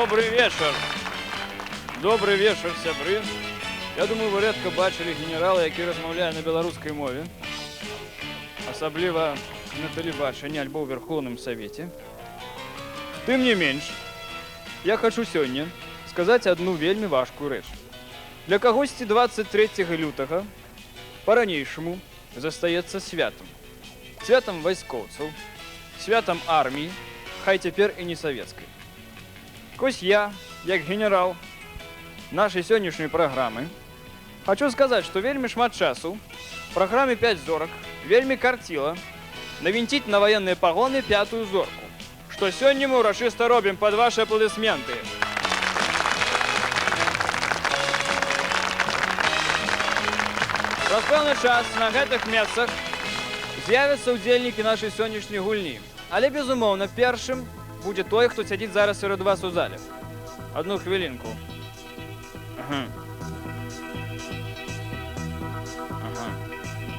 Добрый вечер. Добрый вечер, сябры. Я думаю, вы редко бачили генерала, який розмовляє на беларускай мове. Асабліва на тэлебачанні альбо ў Верховным Савете. Тым не менш, я хочу сёння сказаць адну вельмі важкую рэч. Для кагосьці 23 лютага па-ранейшаму застаецца святам. Святам вайскоўцаў, святам арміі, хай цяпер і не савецкай. Кось я, як генерал нашай сённяшняй праграмы, хочу сказаць, што вельмі шмат часу в праграме 5 зорак вельмі карціла навінціць на ваенныя пагоны 5-ю зорку, што сёння мы ўрачыста робім пад вашы апладысменты. Праз пэўны час на гэтых месцах з'явяцца ўдзельнікі нашай сённяшняй гульні. Але, безумоўна, першым будзе той, хто сядзіць зараз сярод вас у зале. Одну хвилинку. Ага.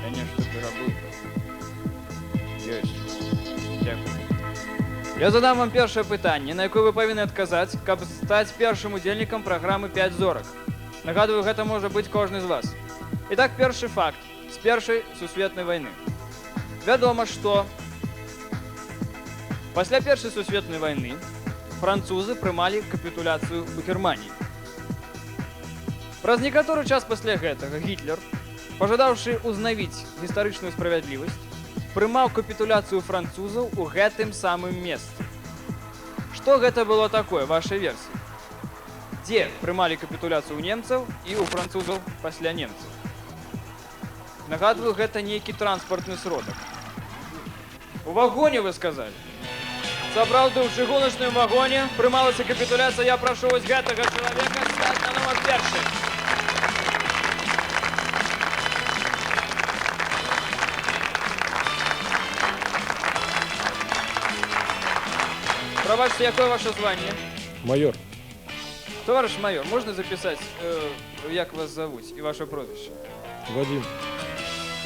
Конечно, перабыл. Ёсць. Дякую. Я задам вам першае пытанне, на якое вы павінны адказаць, каб стаць першым удзельнікам праграмы 5 зорак. Нагадываю, гэта можа быць кожны з вас. Итак, першы факт з Першай сусветнай вайны. Вядома, што пасля Першай сусветнай вайны французы прымалі капітуляцыю ў Германіі. Праз некаторы час пасля гэтага Гітлер, пажадаўшы ўзнавіць гістарычную справядлівасць, прымаў капітуляцыю французаў у гэтым самым месцы. Што гэта было такое, вашай версіі? Дзе прымалі капітуляцыю ў немцаў і ў французаў пасля немцаў? Нагадваю, гэта нейкі транспартны сродак. У вагоне, вы сказалі? Сапраўды, ў чыгуначным вагоне прымалася капітуляцыя. Я прашу вось гэтага чалавека стаць на нумар першы. Прабачце, якое ваше званне? Майор. Товарищ майор, можно записать, як вас зовут и ваше прозвище? Вадим.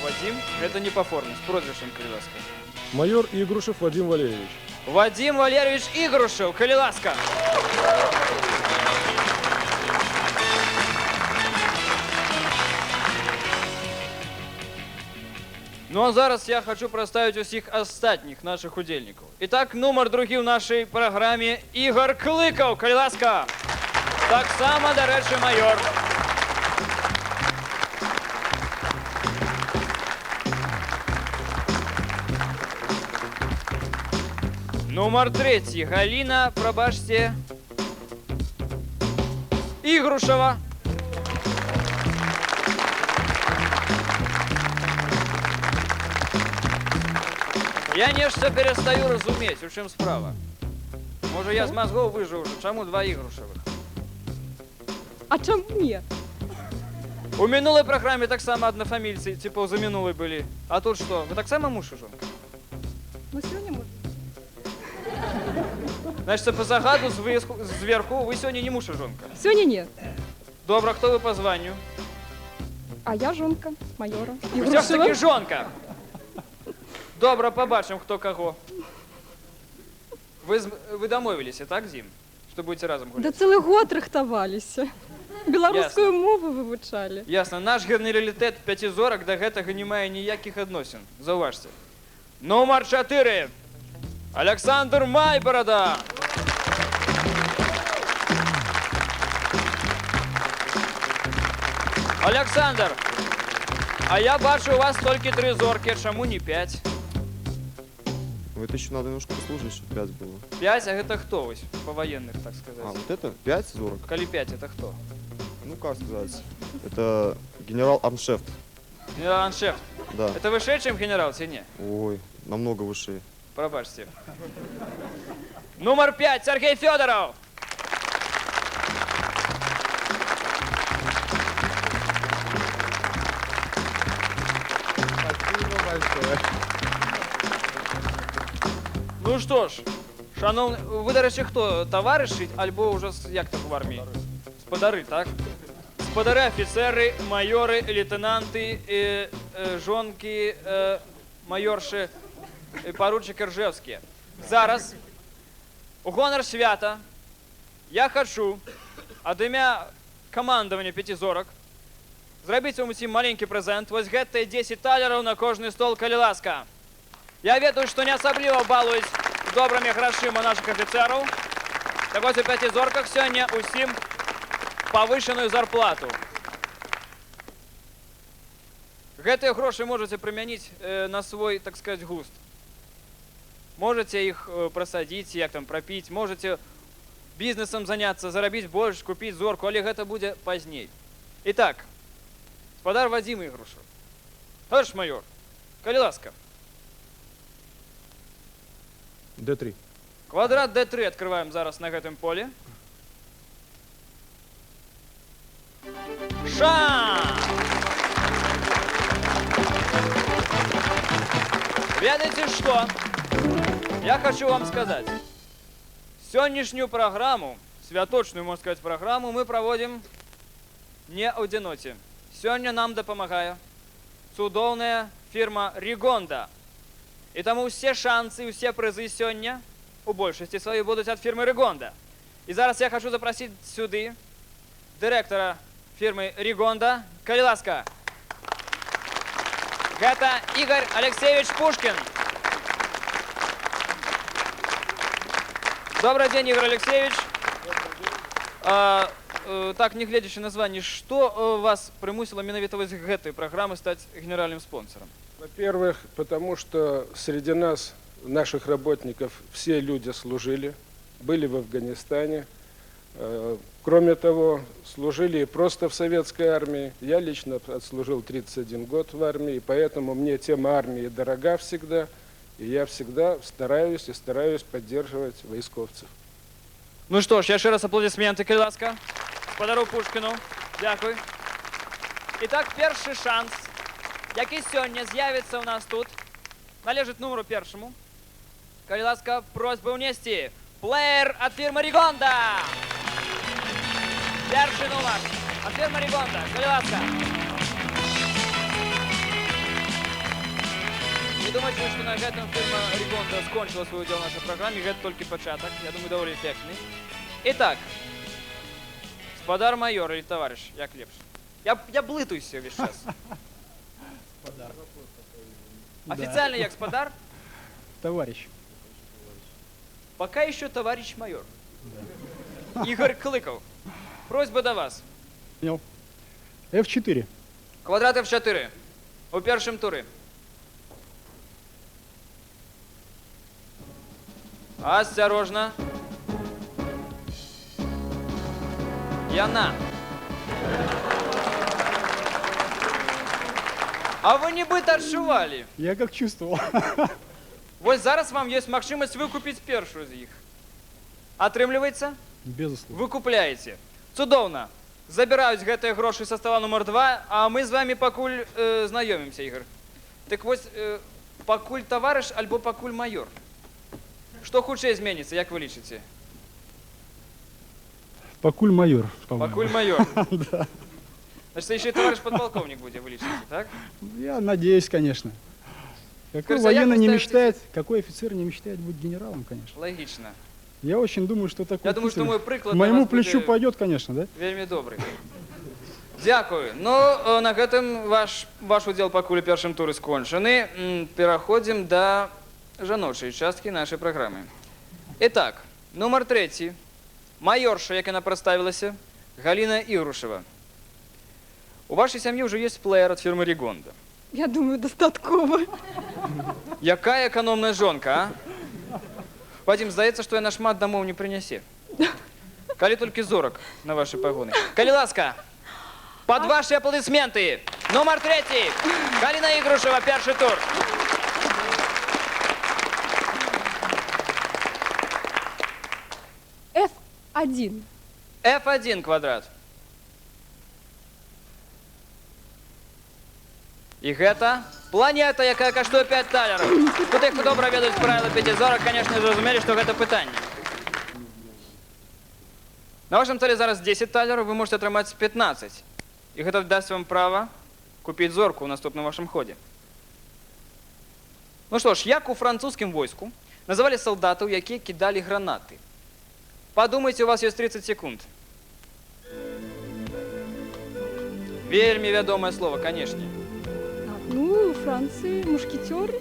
Вадим? Это не по форме, с прозвищем, коли ласка. Майор Игрушев Вадим Валерьевич. Вадим Валерьевич Игрушев, коли ласка. Ну а зараз я хочу представить усіх остатніх наших удельников. Итак, номер другі в нашей программе Ігор Клыков, коли ласка. Так само, до речі, майор. Номер третій. Галина, пробачте. Ігрушева. Я нешта перестаю разуметь, у чым справа. Може, я з мозгов выжыў уже. Чаму два Ігрушевых? А чаму не? У мінулай праграме таксама аднафамільцы, типа за мінулай былі. А тут што? Вы таксама муж і жонка? Ну, сёння можна. Значит, по загаду зверху вы сёння не муж і жонка? Сёння не. Добра, хто вы по званню? А я жонка майора. Усё ж таки жонка. Добра, побачым, хто каго. Вы дамовіліся, так, Зім? Што будете разом гуляць? Да цэлы год рыхтаваліся. Беларускую мову вывучалі. Ясна. Наш генералітэт 5 зорак да гэтага не мае ніякіх адносін. Заўважце. Нумар 4. Александр Майборода. Александр, а я бачу у вас толькі 3 зоркі, чаму не 5? Ну, это еще надо немножко послужить, чтобы 5 было. 5, а это кто, вось, по военных, так сказать? А, вот это 5 зорок? Коли 5, это кто? Ну, как сказать, это генерал Аншефт. Генерал Аншефт. Да. Это выше, чем генерал, или не? Ой, намного выше. Пробачьте. Номер 5, Сергей Федоров. Спасибо большое. Ну что ж, шановні, ви, до речі, хто? Товариші, альбо уже, як так в армії? Спадари, так? Спадари, офіцери, майори, лейтенанти, жонки, майорші, поручик Ржевський. Зараз, у гонор свята, я хочу ад імя камандавання 5 зорак зрабіць вам усім маленькі прэзент. Вось гэтыя 10 талераў на кожны стол, калі ласка. Я ведаю, што не асабліва балуюць добрымі грашыма нашых афіцэраў. Так вось у 5 зорках сёння усім павышаную зарплату. Гэтыя грошы можаце прымяніць на свой, так сказать, густ. Можаце іх прасадзіць, як там прапіць, можаце бізнесам заняцца, зарабіць больш, купіць зорку, але гэта будзе пазней. Итак, гаспадар Вадзім Ігрушаў. Товарищ майор, калі ласка. Д3. Квадрат D3 открываем зараз на гэтым поле. Шанс! Ведаеце што? Я хочу вам сказать. Сённяшнюю программу, святочную, можно сказать, программу мы проводим не ў адзіноце. Сёння нам дапамагае цудоўная фірма Ригонда. І таму ўсе шансы, ўсе прызы сёння у большасці сваёй будуць ад фірмы Ригонда. І зараз я хочу запросіць сюды дырэктара фірмы Ригонда. Калі ласка. Гэта Игорь Алексеевич Пушкин. Добрый день, Игорь Алексеевич. Так, не глядячи на название, что вас примусило менавіта вось гэтай программы стать генеральным спонсором? Во-первых, потому что среди нас, наших работников, все люди служили, были в Афганистане. Кроме того, служили и просто в советской армии. Я лично отслужил 31 год в армии, и поэтому мне тема армии дорога всегда. И я всегда стараюсь поддерживать войсковцев. Ну что ж, еще раз аплодисменты, калі ласка, гаспадару Пушкину. Дякую. Итак, першы шанс, які сёння з'явіцца у нас тут, належыць нумару першаму. Калі ласка, просьба ўнесці плеер ад фірмы Ригонда. Першы нумар ад фірмы Ригонда. Калі ласка. Не думайте, что на гэтым фирма Ригонда скончила свой удел в нашей программе, гэта только початок, я думаю, довольно эффектный. Итак, гаспадар майор или товарищ, як лепш. Я блытаюся весь час. Официально я гаспадар? Товарищ. Пока еще товарищ майор. Игорь Клыков, просьба до вас. Понял. F4. Квадрат F4 у першым туры. Осторожно. Яна. А вы нібыта адчувалі? Я как чувствовал. Вось зараз вам есть магчымасць выкупіць першую з іх. Атрымліваецца? Безусловно. Выкупляеце. Цудоўна. Забіраюць гэтыя грошы са стола нумар 2, а мы з вами пакуль знаёмімся, Ігор. Так вось, пакуль таварыш альбо пакуль майор? Что худшее изменится, як вы лічыце? Покуль майор, по-моему. Пакуль майор. Да. Значит, еще и товарищ подполковник будет, вы лічыце, так? Я надеюсь, конечно. Какой Скажите, а як военный вы не ставитесь? мечтает, какой офицер не мечтает быть генералом, конечно. Логично. Я очень думаю, что такой Я думаю, титул что мой приклад моему на вас плечу будет пойдет, конечно, да? вельмі добрый. Дякую. Ну, на гэтым ваш удзел пакуль у першым туры скончаны. Пераходзім да жаночай часткі нашай праграмы. Итак, нумар 3. Майорша, як яна прадставілася, Галина Ігрушева. У вашей сям'і ўжо есть плеер ад фірмы Ригонда. Я думаю, достатково. Якая экономная жонка, а? Вадим, здаецца, што яна шмат дамоў не прынясе. Калі толькі зорак на ваши пагоны. Калі ласка, под ваши аплодисменты. Номер 3. Галина Ігрушева, першы тур. F1. F1 квадрат. І гэта планета, якая каштуе 5 талераў. Тут іх добра ведаюць правілы 5 зорак, конечно, зразумелі, што гэта пытанне. На вашем столе зараз 10 талераў, вы можете атрымаць 15. І гэта даст вам права купіць зорку ў наступным вашым ходзе. Ну што ж, як у французскім войску называлі салдатаў, якія кідалі гранаты? Подумайте, у вас есть 30 секунд. Вельми вядомое слово, конечно. Так, ну, у Франции мушкетеры.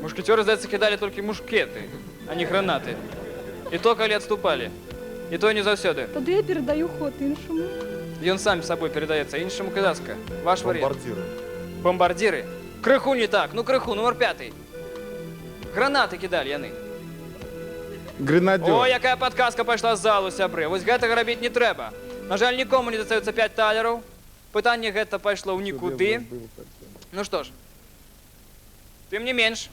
Мушкетеры, здається, кидали тільки мушкети, а не гранати. І то, коли відступали. І то не завсёды. Тоді я передаю ход іншому. І він сам собою передається іншому, будь ласка. Ваш варіант. Бомбардиры. Бомбардири. Криху не так. Ну, криху, номер 5. Гранати кидали яны. Гренадер. О, яка подказка пішла з залу, сябри. Ось гэтага робити не треба. На жаль, нікому не дастаецца 5 талераў. Пытанне гэта пайшло ў нікуды. Ну што ж. Тым не менш,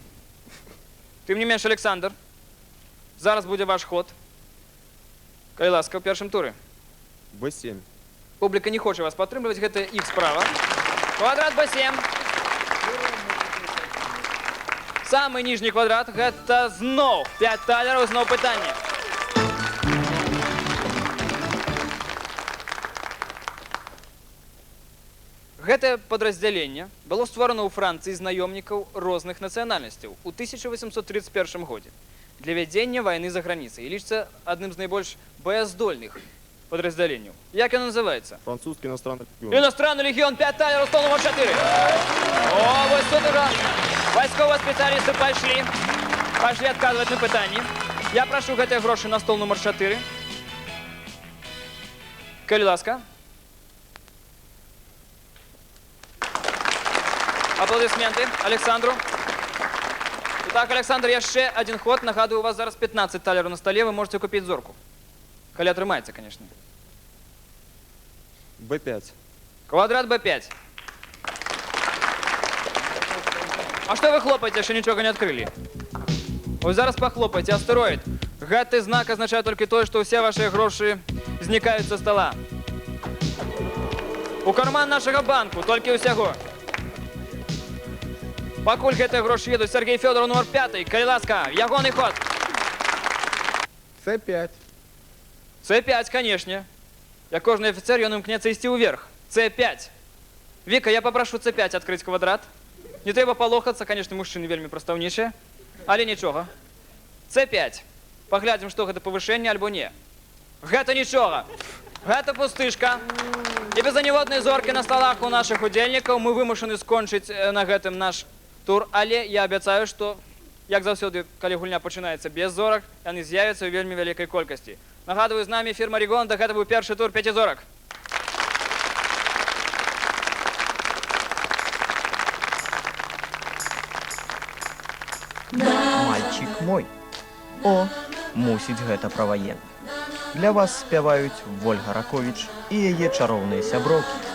Александр, зараз будзе ваш ход. Калі ласка, ў першым туры. Б7. Публіка не хоча вас падтрымліваць, гэта іх справа. Квадрат Б7. Самы ніжні квадрат, гэта зноў 5 талераў, зноў пытанне. Гэтае падраздзяленне было створана ў Францыі з наёмнікаў розных нацыянальнасцяў у 1831 годзе для вядзення вайны за граніцай і лічыцца адным з найбольш баяздольных падраздзяленняў. Як яно называецца? Французский иностранный легион. Иностранный легион, 5 талеров, стол номер 4. О, вот тут уже войсковые специалисты пошли отказывать на пытании. Я прошу гэтыя грошы на стол номер 4. Калі ласка. Аплодисменты Александру. Итак, Александр, яшчэ один ход. Нагадую, у вас зараз 15 талеров на столе, вы можете купить зорку. Калі атрымаецца, конечно. Б5. Квадрат Б5. А что вы хлопаете, еще ничего не открыли? Вы зараз похлопайте, астероид. Гэты знак означает только то, что все ваши гроши зникают со стола. У карман нашего банку, только усяго. Пакуль гэтыя грошы едуць, Сергей Фёдоров, номер 5. Калі ласка, ягоны ход. С5. С5, конечно. Я кожный офицер, ён імкнецца ісці ўверх. С5. Вика, я попрошу С5 открыть квадрат. Не трэба палохацца, конечно, мужчыны вельмі прадстаўнічыя, але нічога. С5. Паглядзім, што гэта павышэнне альбо не. Гэта нічога. Гэта пустышка. І без аніводнай зоркі на сталах у нашых удзельнікаў мы вымушаны скончыць на гэтым наш тур, але я абяцаю, што, як заўсёды, калі гульня пачынаецца без зорак, яны з'явяцца ў вельмі вялікай колькасці. Нагадую, з намі фірма Регонда, гэта быў першы тур 5 зорак. Мальчик мой. О, мусіць гэта пра ваенных. Для вас спяваюць Вольга Раковіч і яе чароўныя сяброўкі.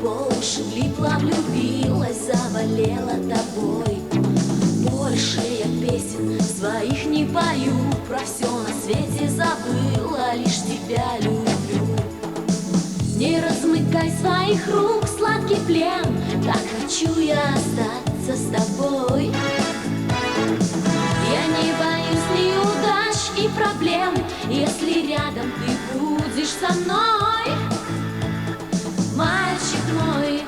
По уши влипла, влюбилась, заболела тобой. Больше я песен своих не пою, про все на свете забыла, лишь тебя люблю. Не размыкай своих рук сладкий плен, так хочу я остаться с тобой. Я не боюсь неудач и проблем, если рядом ты будешь со мной. Мальчик мой,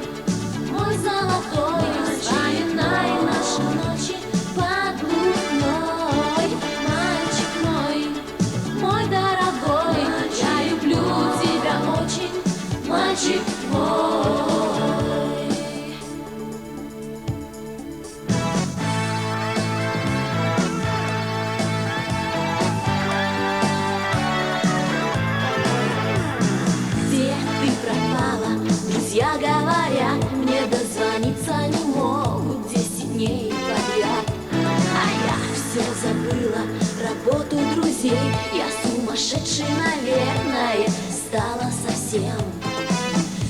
мой золотой, вспоминай наши ночи под луной. Мальчик мой, мой дорогой, я люблю тебя очень, мальчик мой. Где ты пропала? Друзья говорят, мне дозвониться не могут 10 дней подряд. А я все забыла, работу друзей. Я сумасшедший, наверное, стала совсем.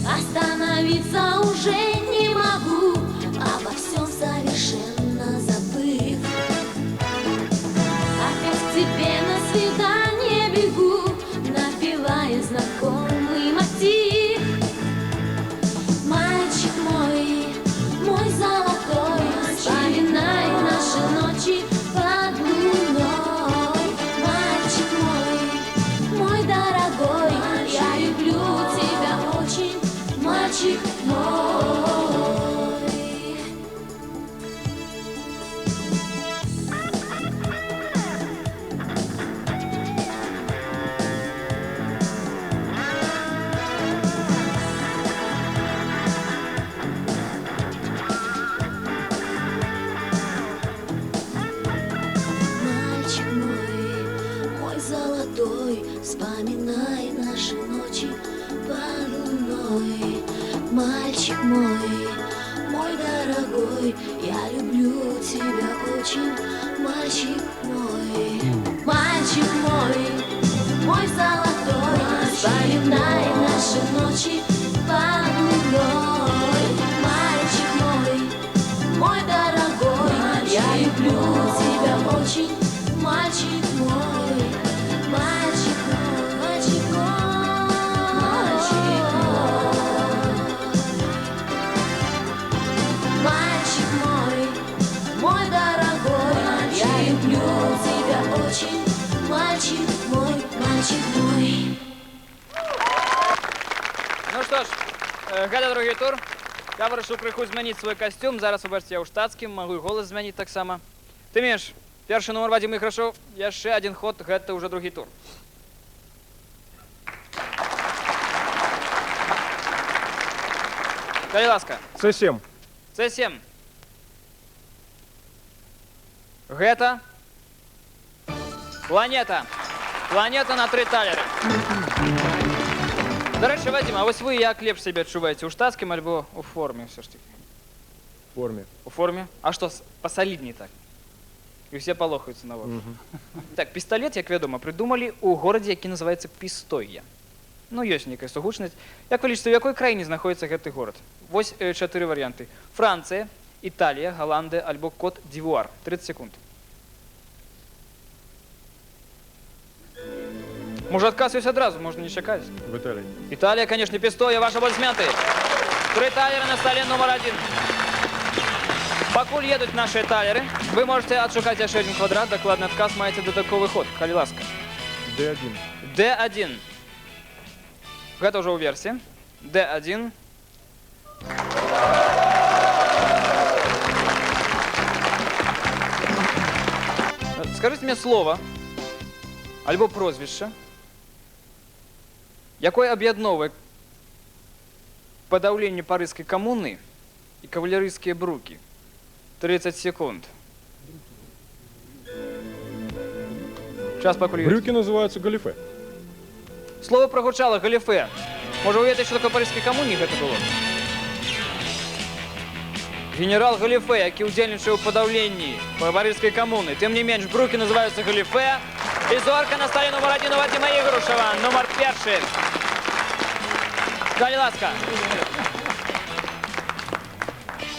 Остановиться уже не могу, обо всем совершенно забыв. Опять к тебе на свидание бегу, напевая знакомый мотив. мой дорогой, я люблю тебя очень, мальчик мой. Мальчик мой золотой, вспоминай наши ночи под луной. Мальчик мой дорогой, я люблю тебя очень, мальчик мой. Мальчик мой, мальчик мой, мальчик мой. Мальчик мой дорогой, я люблю тебя очень, мальчик мой, мальчик мой. Ну что ж, гэта другі тур. Я вырашыў крыху змяніць свой касцюм. Зараз вы бачыце, я ў штатскім, магу і голас змяніць таксама. Ты міш, першы нумар Вадзім Іграшоў, яшчэ адзін ход, гэта ўжо другі тур. Калі ласка. С7. С7. Гэта планета. Планета на 3 талеры. До речі, Вадим, а ось ви як лепш себе адчуваеце, у штатскім альбо у форме все ж таки? В форме. У форме? А што, пасалідней так? І ўсе палохаюцца на вось. Так, пісталет, як вядома, прыдумалі ў горадзе, які называецца Пістойя. Ну, ёсць нейкая сугучнасць. Як вы лічыце, у якой краіне знаходзіцца гэты горад? Вось 4 варыянты. Францыя, Італія, Галандыя альбо Кот Д'Івуар. 30 секунд. Можа, адказ ёсць адразу, можна не чакаць. В Италии. Италия, конечно, Пистоя, ваши аплодисменты. 3 талеры на столе номер 1. Пакуль едут наши талеры, вы можете отшукать еще один квадрат, докладный отказ, маете додатковый ход. Калі ласка. D1. D1. Это уже у версии. D1. Скажите мне слово, альбо прозвище, якое аб'ядноўвае падаўленне парыжскай камуны і кавалерыйскія брукі. 30 секунд. Час пакуль ёсць. Брюки называются галифе. Слово прагучала галифе. Можа, вы ведаеце, што такое парыжскай камуні гэта было? Генерал Галифе, які ўдзельнічаў у падаўленні парыжскай камуны. Тым не менш, брукі называюцца галифе. І зорка на столе номер 1 у Вадима Ігрушева. Номер 1. Калі ласка.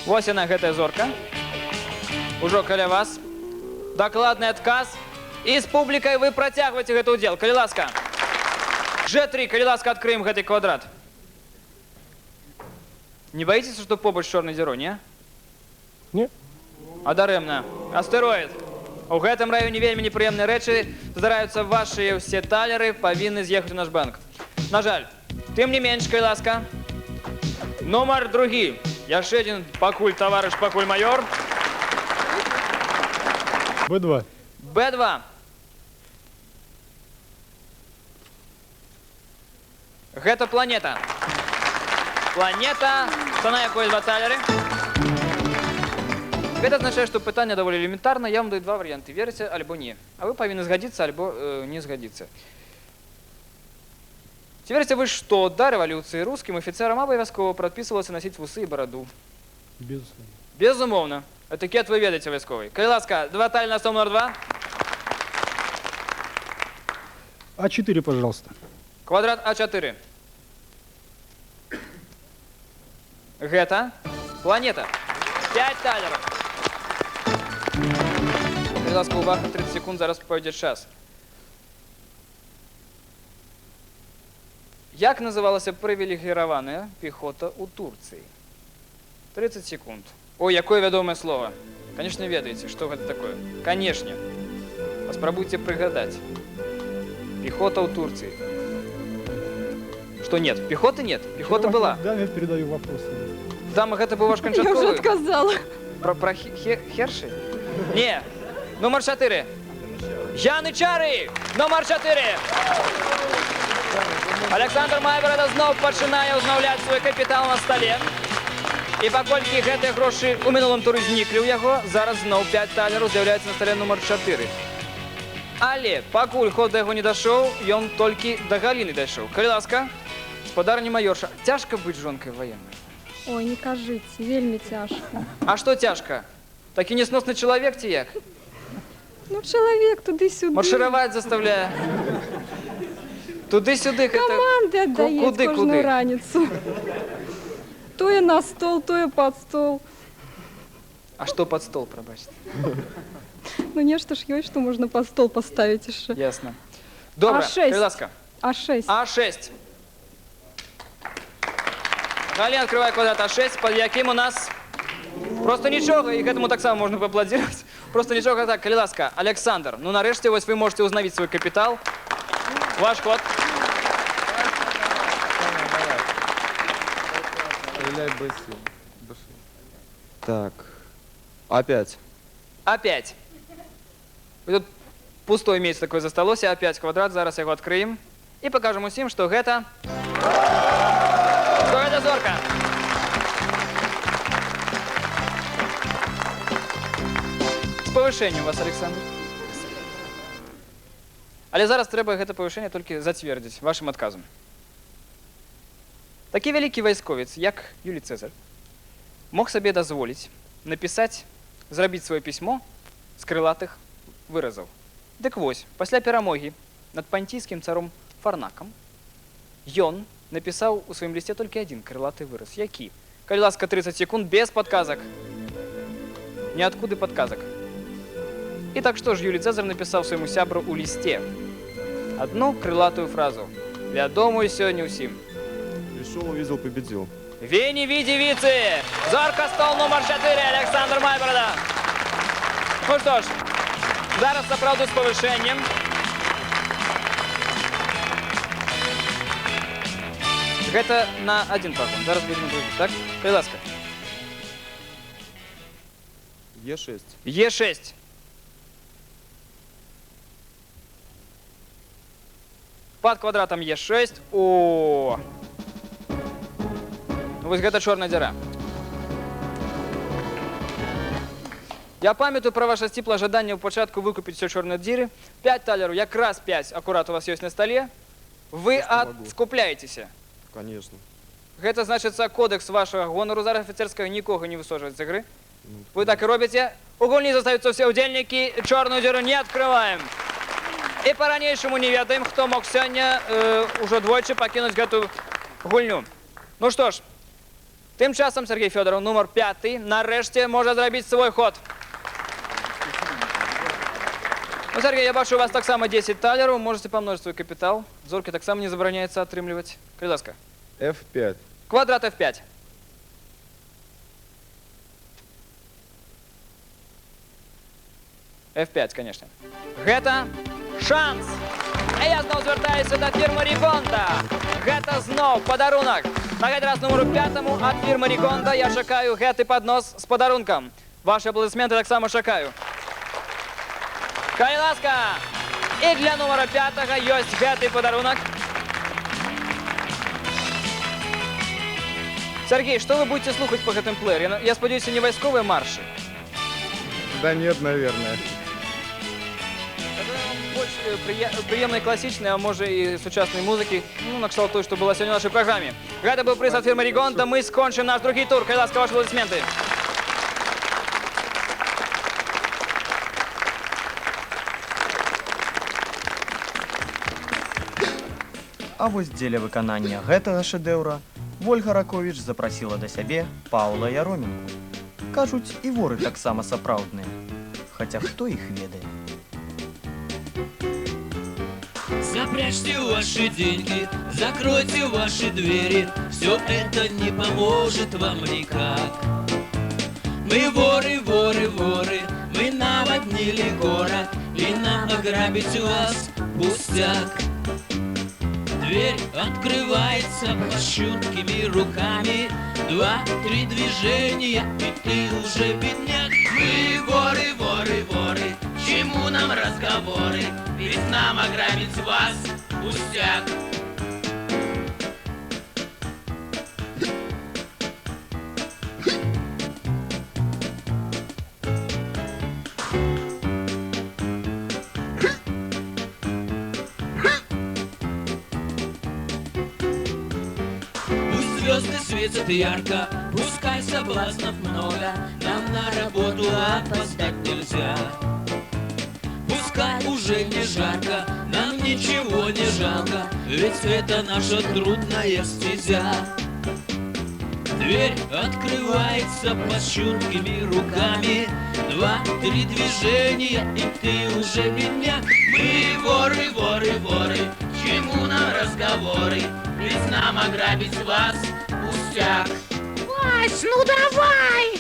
Вось яна, гэтая зорка. Ужо каля вас. Дакладны адказ. І з публікай вы працягваеце гэты ўдзел. Калі ласка. G3, калі ласка, адкрыем гэты квадрат. Не баіцеся, што побач з чорнай дзірой, не? Не. А дарэмна. Астэроід. У гэтым раёне вельмі непрыемныя рэчы. Здараюцца вашыя ўсе талеры, павінны з'ехаць у наш банк. На жаль. Тым не менш, калі ласка. Нумар 2. Яшчэ адзін пакуль таварыш, пакуль майор. B2. B2. Гэта планета. Планета, што на якой 2 талеры. Гэта азначае, што пытанне даволі элементарна. Я вам даю 2 варыянты. Верыце альбо не. А вы павінны згадзіцца альбо не згадзіцца. Ці верыце вы, што да рэвалюцыі рускім афіцэрам абавязкова прадпісвалася насіць вусы і бараду? Безусловно. Безумоўна. Этыкет вы ведаеце вайсковый. Калі ласка, 2 талеры на стол номер 2. А4, пожалуйста. Квадрат А4. Гэта планета. 5 талеров. Калі ласка, увага, 30 секунд, зараз пойдзе час. Як называлася прывілегіраваная пехота ў Турцыі? 30 секунд. Ой, якое вядомае слово. Конечно, ведаеце, што гэта такое. Канешне. Паспрабуйце прыгадаць. Пехота ў Турцыі. Что нет? Пехоты нет? Пехота была. Даме передаю вопрос. Дама, гэта быў ваш Я уже канчатковы? отказала. Про Херши? Не. Номер 4. Янычары! Номер 4. Александр Майберада зноў пачынае ўзнаўляць свой капітал на столе. І паколькі гэтыя грошы ў мінулым туры зніклі ў яго, зараз зноў 5 талераў з'яўляецца на столе номер 4. Але пакуль ход да яго не дайшоў, ён толькі да Галіны дайшоў. Калі ласка, спадарня майорша, цяжка быць жонкай ваеннай. Ой, не кажите, вельми тяжко. А што цяжка? Такі несносны чалавек ці як? Ну, человек туды-сюды. Маршировать заставляе. Туды-сюды. Команды отдает Куды, кожную куды? раницу. То я на стол, то я под стол. А што пад стол, прабачце? Ну, нечто ж ёсць, что можно под стол поставить еще. Ясно. Добра, А6. калі ласка. А6. А6. Галина открывае квадрат А6, под яким у нас просто нічога, і гэтаму таксама можна паапладзіраваць. Просто нічога так, калі ласка. Александр, ну нарэшце вось вы можете узнавіць свой капітал. Ваш ход. Стреляй быстро. Так. А5. А5. І тут пустое месца такое засталося, А5 квадрат, зараз яго адкрыем і пакажам усім, што гэта... Што гэта зорка. З павышэннем вас, Александр. Але зараз трэба гэта павышэнне толькі зацвердзіць вашым адказам. Такі вялікі вайсковец, як Юлій Цэзар, мог сабе дазволіць напісаць, зрабіць сваё пісьмо з крылатых выразаў. Дык вось, пасля перамогі над пантійскім царом Фарнакам ён напісаў у сваім лісце толькі адзін крылаты выраз. Які? Калі ласка, 30 секунд без падказак. Ніадкуды падказак. І так што ж Юлій Цэзар напісаў свайму сябру ў лісце? Адну крылатую фразу, вядомую сёння ўсім. Пришел, увидел, победил. Вені, віді, віцы! Зорка, стол номер 4, Александр Майборода. Ну што ж, зараз сапраўду з павышэннем. Гэта на один пагон, зараз будем другі, так? Калі ласка. Е6. Е6. Под квадратом Е6. О! Ну, вось гэта чорная дзіра. Я памятаю пра ваше сціплае жаданне ў пачатку выкупіць все чорныя дзіры. 5 талераў, якраз 5 акурат у вас ёсць на столе. Вы адскупляецеся. Конечно. Гэта значыцца кодекс вашага гонору зараз афіцерскага нікога не высоджваць з ігры. Вы так і робіце. У гульні застаюцца ўсе ўдзельнікі, чорную дзіру не адкрываем. І па-ранейшаму не ведаем, хто мог сёння ўжо двойчы пакінуць гэту гульню. Ну што ж, тым часам Сергей Фёдоров, нумар 5, нарэшце можа зрабіць свой ход. Ну, Сергей, я бачу, у вас таксама 10 талераў, можете памножыць свой капітал. Зоркі таксама не забараняецца атрымліваць. Калі ласка. F5. Квадрат F5. F5, конечно. Гэта шанс. А я зноў звяртаюся да фірмы Риконда. Гэта зноў падарунак. На гэты раз нумару 5 ад фірмы Риконда я чакаю гэты паднос з падарункам. Ваши аплодысменты таксама чакаю. Калі ласка, і для нумара 5 ёсць гэты падарунак. Сергей, что вы будете слухать по гэтым плееру? Я спадзяюся, не вайсковыя маршы? Да нет, наверное. Больш прыемнай класічнай, а можа і сучаснай музыкі, ну, на кшталт той, што была сёння ў нашай праграме. Гэта быў прыз ад фірмы Риконда, мы скончым наш другі тур. Калі ласка, ваши аплодысменты. А вось дзеля выканання гэтага шэдэўра Вольга Раковіч запрасіла да сябе Паўла Яроменку. Кажуць, і воры таксама сапраўдныя. Хаця хто іх ведае? Запрячьте ваши деньги, закройте ваши двери, все это не поможет вам никак. Мы воры, воры, воры, мы наводнили город, и нам ограбить вас пустяк. Дверь открывается под чуткими руками, 2-3 движения, и ты уже бедняк. Мы воры, воры, воры, чему нам разговоры, ведь нам ограбить вас пустяк. Звезды светят ярко, Пускай соблазнов много, нам на работу опоздать нельзя. Пускай уже не жарко, нам ничего не жалко, ведь это наша трудная стезя. Дверь открывается под чуткими руками, 2-3 движения, и ты уже бедняк. Мы воры, воры, воры, к чему нам разговоры, ведь нам ограбить вас пустяк. Вась, ну давай!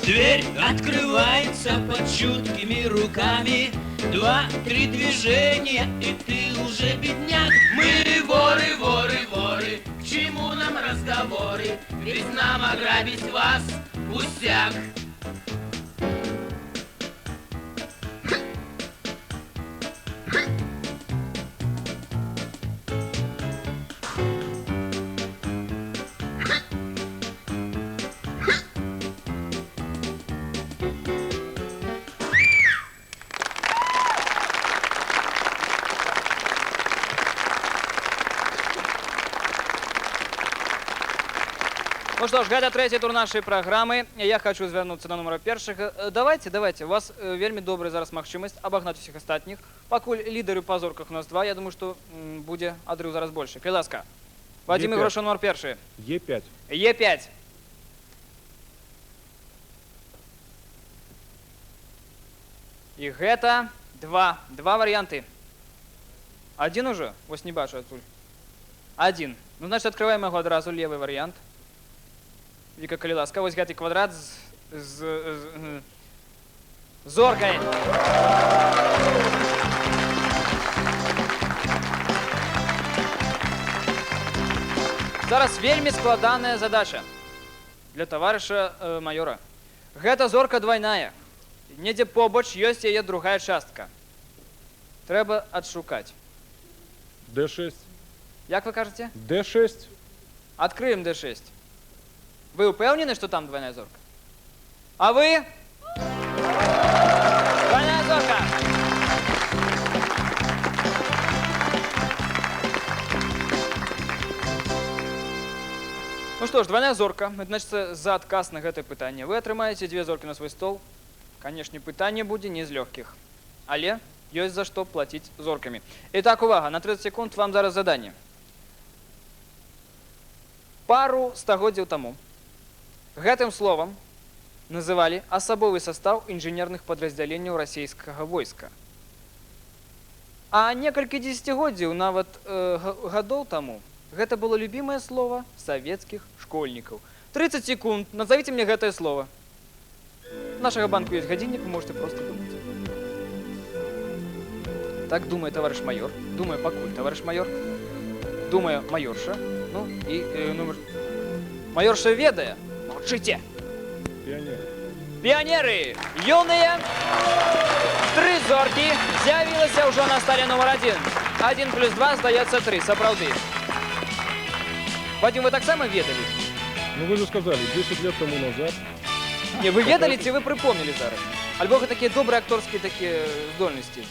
Дверь открывается под чуткими руками, 2-3 движения, и ты уже бедняк. Мы воры, воры, воры, к чему нам разговоры, ведь нам ограбить вас пустяк. Ну что ж, гэта трэці тур нашай праграмы. Я хочу звярнуцца на нумар першага. Давайте, у вас вельмі добрая зараз магчымасць абагнаць усіх астатніх. Пакуль лідары па зорках у нас 2, я думаю, што будзе адрыў зараз большы. Калі ласка. Вадзім Ігорович, нумар першы. Е5. Е5. І гэта 2. 2 варыянты. Один уже? Вось не бачу адсюль. 1. Ну, значит, открываем яго адразу, левый варыянт. Віка, калі ласка, вось гэты квадрат з зоркай. Зараз вельмі складаная задача для таварыша майора. Гэта зорка двайная. Недзе побач ёсць яе другая частка. Трэба адшукаць. D6. Як вы кажаце? D6. Открыем D6. Вы упэўнены, што там двойная зорка? А вы? Двойная зорка! Ну што ж, двойная зорка. Это значит, за адказ на гэтае пытанне. Вы атрымаеце 2 зоркі на свой стол. Канешне, пытанне будзе не з лёгкіх. Але ёсць за што плаціць зоркамі. Итак, увага, на 30 секунд вам зараз заданне. Пару стагоддзяў таму гэтым словам называлі асабовы састаў інжынерных падраздзяленняў расійскага войска. А некалькі дзесяцігоддзяў, нават гадоў таму, гэта было любімае слово савецкіх школьнікаў. 30 секунд, назовите мне гэтае слово. У нашага банку ёсць гадзіннік, вы можете просто думаць. Так думае товарищ майор, думае пакуль товарищ майор, думае майорша, ну і нумар. Майорша ведае. Молчите! Пионеры. Пионеры! Юные! 3 зорки з'явілася ўжо на столе номер 1. 1 плюс 2 здаецца 3, сапраўды. Вадим, вы так само ведали? Ну вы же сказали, 10 лет тому назад. Не, вы ведали, ці вы припомнили зараз? Альбо вы такие добрые акторские такие здольности?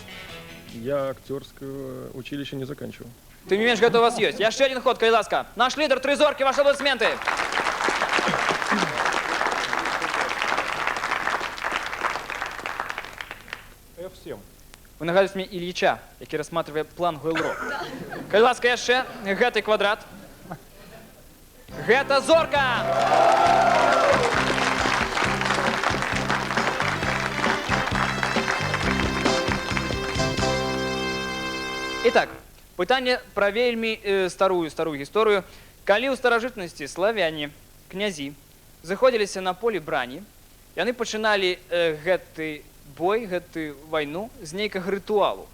Я актерского училища не заканчивал. Тым не менш, гэта у вас ёсць. Яшчэ один ход, калі ласка. Наш лидер, 3 зорки, ваши аплодисменты. F7. Вы нагадываете мне Ильича, які рассматривае план Гойл-Ро. Калі ласка, яшчэ гэты квадрат. Гэта зорка! Итак, пытанне пра вельмі старую гісторыю. Калі ў старажытнасці славяне, князі, заходзіліся на поле брані, яны пачыналі гэты бой, гэтую вайну з нейкага рытуалу.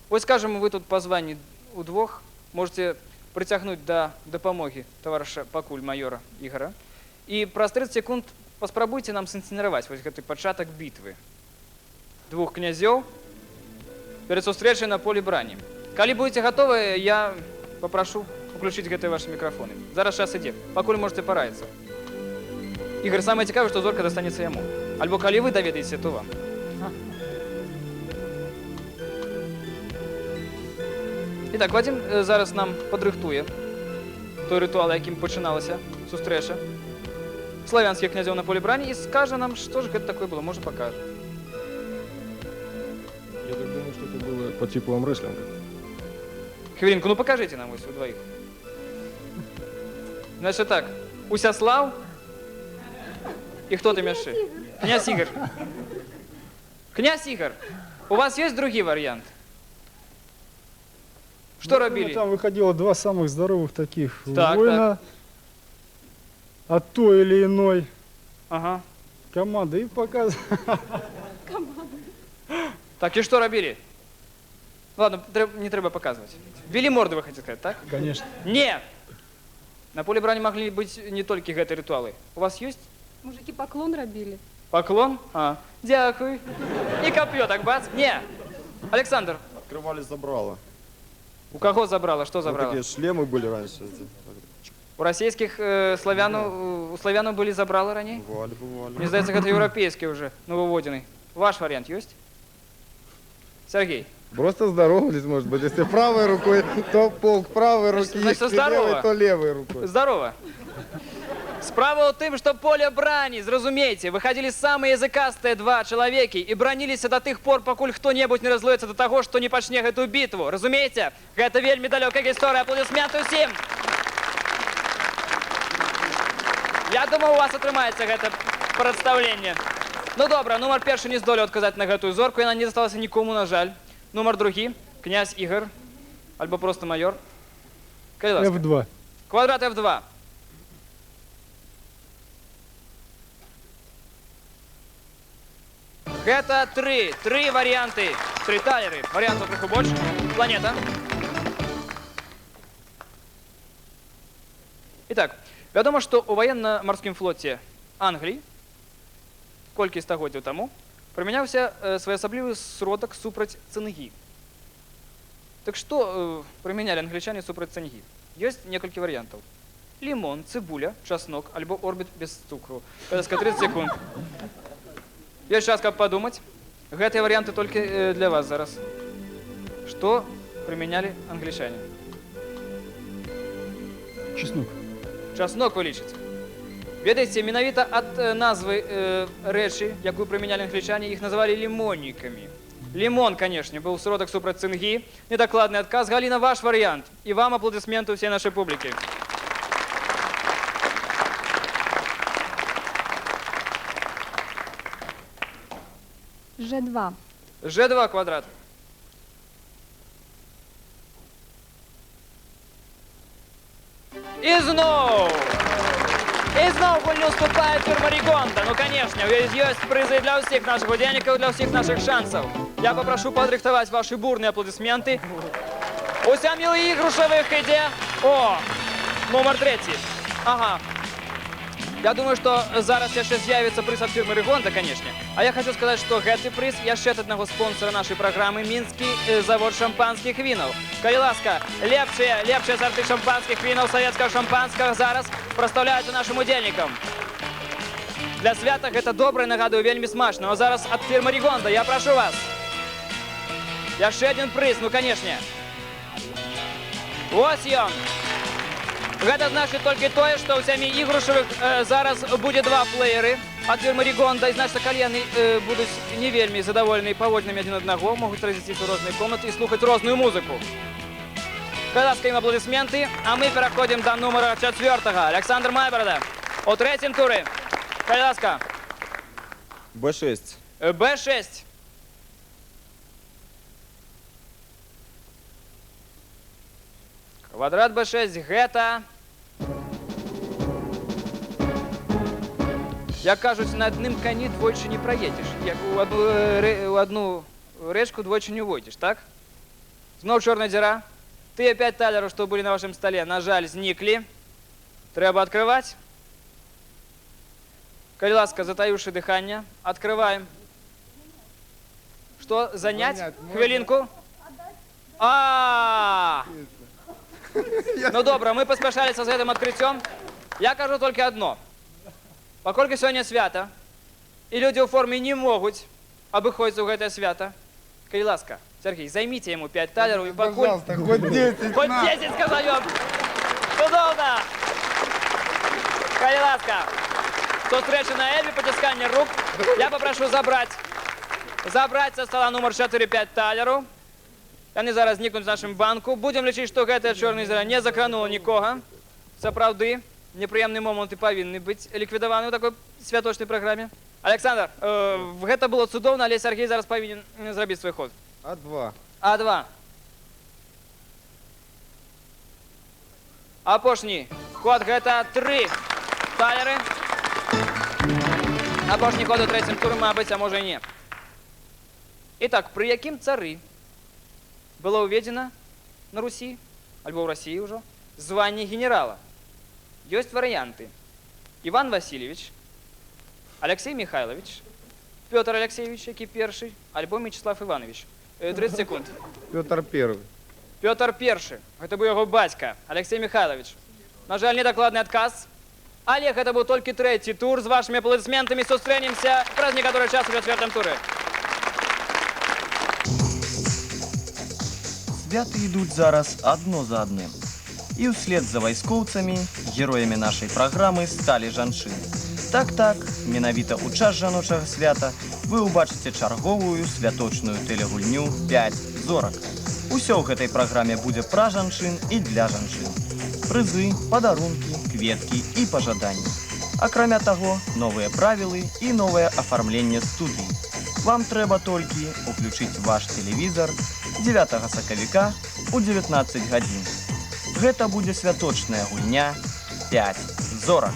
Вось, скажем, вы тут па званні удвох можете прыцягнуць да дапамогі таварыша пакуль майора Ігора. І праз 30 секунд паспрабуйце нам сінцэніраваць вось гэты пачатак бітвы. 2 князёў перед сустрэчай на поле брані. Калі будете готовы, я попрошу уключыць гэтыя ваши мікрафоны. Зараз час ідзе, пакуль можете параіцца. Ігор, самае цікавае, што зорка дастанецца яму. Альбо калі вы даведаеце, то вам. Итак, Вадим зараз нам падрыхтуе той рытуал, якім пачыналася сустрэча славянскіх князёў на полі брані і скажа нам, што ж гэта такое было, можа пакажа. Я так думаю, что это было по типу армрестлинга. Хвилинку, ну покажите нам вось у двоих. Значит так, Усяслав и кто там яшчэ? Князь Игорь. Князь Игорь, у вас есть другие варианты? Что робили? Там выходило два самых здоровых таких Так, воина от той или иной Ага. команды и показывали. Так, и что робили? Ладно, не треба показывать. Били морды, вы хотите сказать, так? Конечно. Нет! На поле брани могли быть не только гэтые ритуалы. У вас есть Мужики поклон робили. поклон? А, дякую. И копье так бац. Не! Александр, Открывали забрало. у кого забрало? Что Вот забрало? такие шлемы были раньше. У российских славян, у славян были забралы ранее? Бывали, бывали. Мне кажется, это европейский уже, нововводенный. Ваш вариант есть? Сергей? Просто здоровались, может быть. Если правой рукой, то полк правой руки, Значит, если здорово. левой, то левой рукой. Здорово. Справа ў тым, што поле брані, зразумейце, выходили самые языкастыя два чалавекі і браніліся до тых пор, пакуль хто-небудзь не разлоецца до таго, што не пачне гэтую бітву. Разумееце? Гэта вельмі далёкая гісторыя. Аплодысменты ўсім! Я думаю, у вас атрымаецца гэта прадстаўленне. Ну добра, нумар першы не здолеў адказаць на гэтую зорку, яна не засталася нікому, на жаль. Нумар другі, князь Ігор, альбо просто майор. Калі ласка. F2. Квадрат F2. Гэта тры варианты, тры талеры. Вариантов крыху больше. Планета. Итак, вядома, што ў военно-марскім флоце Англіі колькі стагоддзяў таму прымяняўся своеасаблівы сродак супраць цынгі. Так што прымянялі англічане супраць цынгі? Ёсць некалькі варыянтаў. Лімон, цыбуля, часнок альбо орбіт без цукру. 30 секунд. Есть час, каб падумаць. Гэтыя варианты только для вас зараз. Что применяли англичане? Чеснок. Часнок вы лічыце. Ведаеце, менавіта ад назвы рэчы, якую прымянялі англічане, іх называлі лімоннікамі. Лімон, конечно, быў сродак супраць цынгі. Недакладны адказ. Галіна, ваш варыянт. І вам аплодысменты ўсей нашай публікі. Ж2. Ж2 квадрат. І зноў гульню уступает Фермаригонда. Ну, конечно, есть призы для всех наших удельников, для всех наших шансов. Я попрошу подрыхтовать ваши бурные аплодисменты. У сям'ю ігрушевых ідзе. О, номер 3. Ага. Я думаю, что зараз яшчэ з'явіцца прыз ад фірмы Рыгонда, конечно. А я хочу сказать, что гэты прыз яшчэ ад аднаго спонсора нашай праграмы Мінскі завод шампанскіх вінаў. Калі ласка, лепшыя сорты шампанскіх вінаў савецкага шампанскага зараз прадстаўляюцца нашим удзельнікам. Для свята гэта добра, нагадую, вельмі смачна. А зараз ад фірмы Рыгонда я прашу вас. Яшчэ адзін прыз, ну, конечно. Вось ён. Гэта значыць толькі тое, што ў сям'і ігрушавых зараз будзе два плееры ад фірмы Рыгонда. І значыць, калі яны будуць не вельмі задаволены паводзінамі адзін аднаго, могуць размесціцца ў розныя комнаты і слухаць розную музыку. Калі ласка, ім аплодысменты, а мы пераходзім да нумара 4. Александр Майборода. У трэцім туры. Калі ласка. Б6. Б6. Квадрат Б6 гэта... Як кажуць, на адным кані двойчы не праедзеш. Як у одну рэчку двойчы не увойдзеш, так? Зноў чорная дзіра. Тыя 5 талераў, што былі на вашым стале, на жаль, зніклі. Трэба адкрываць. Калі ласка, затаіўшы дыханне, адкрываем. Што, занять? Хвілінку. Ну добра, мы паспяшаліся з гэтым адкрыццём. Я кажу толькі адно. Паколькі сёння свята, і людзі ў форме не могуць абыходзіцца ў гэтае свята, калі ласка, Сергей, займіце яму 5 талераў і пакуль... Пожалуйста, хоть 10. Хоть 10 сказаём! Цудоўна! Калі ласка, сустрэча на Эльбе, пацісканне рук. Я папрашу забраць са стола нумар 4-5 талераў. Яны зараз знікнуць в нашым банку. Будзем лічыць, што гэтая чорная зіра не закранула нікога. Сапраўды, непрыемныя моманты павінны быць ліквідаваны ў такой святочнай праграме. Александр, гэта было цудоўна, але Сергей зараз павінен зрабіць свой ход. А2. А2. Апошні ход гэта 3 талеры. Апошні ход у трэцім туры, мабыць, а можа і не. Итак, пры якім цары было ўведзена на Русі, альбо ў Расіі ўжо, званне генерала? Ёсць варыянты. Иван Васильевич, Алексей Михайлович, Петр Алексеевич, які першы, альбо Мячеслав Иванович. 30 секунд. Петр Первый. Петр Першы. Гэта быў яго бацька, Алексей Михайлович. На жаль, недакладны адказ. Але гэта быў толькі трэці тур. З вашымі аплодысментамі сустрэнемся праз некаторы час у чацвёртым туры. Святы ідуць зараз адно за адным. І ўслед за вайскоўцамі, героямі нашай праграмы сталі жанчыны. Так, менавіта ў час жаночага свята вы ўбачыце чарговую святочную тэлегульню 5 зорак. Усё ў гэтай праграме будзе пра жанчын і для жанчын. Прызы, падарункі, кветкі і пажаданні. Акрамя таго, новыя правілы і новае афармленне студыі. Вам трэба толькі уключыць ваш тэлевізор 9 сакавіка у 19 гадзін. Гэта будзе святочная гульня 5 зорак.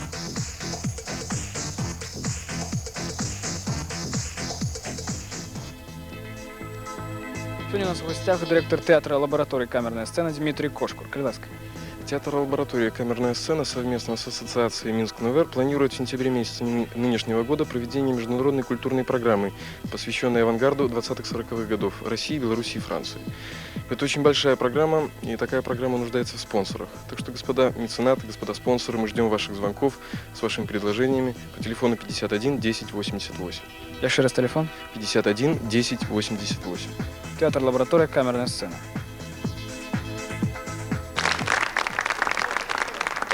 Сёння у нас в гостях директор театра лаборатории «Камерная сцена» Дмитрий Кошкур. Коль ласка. Театр лаборатории «Камерная сцена» совместно с ассоциацией «Минск Нувер» планирует в сентябре месяце нынешнего года проведение международной культурной программы, посвященной авангарду 20-40-х годов России, Беларуси и Франции. Это очень большая программа, и такая программа нуждается в спонсорах. Так что, господа меценаты, господа спонсоры, мы ждем ваших звонков с вашими предложениями по телефону 51 10 88. Еще раз телефон. 51 10 88. Театр лаборатория «Камерная сцена».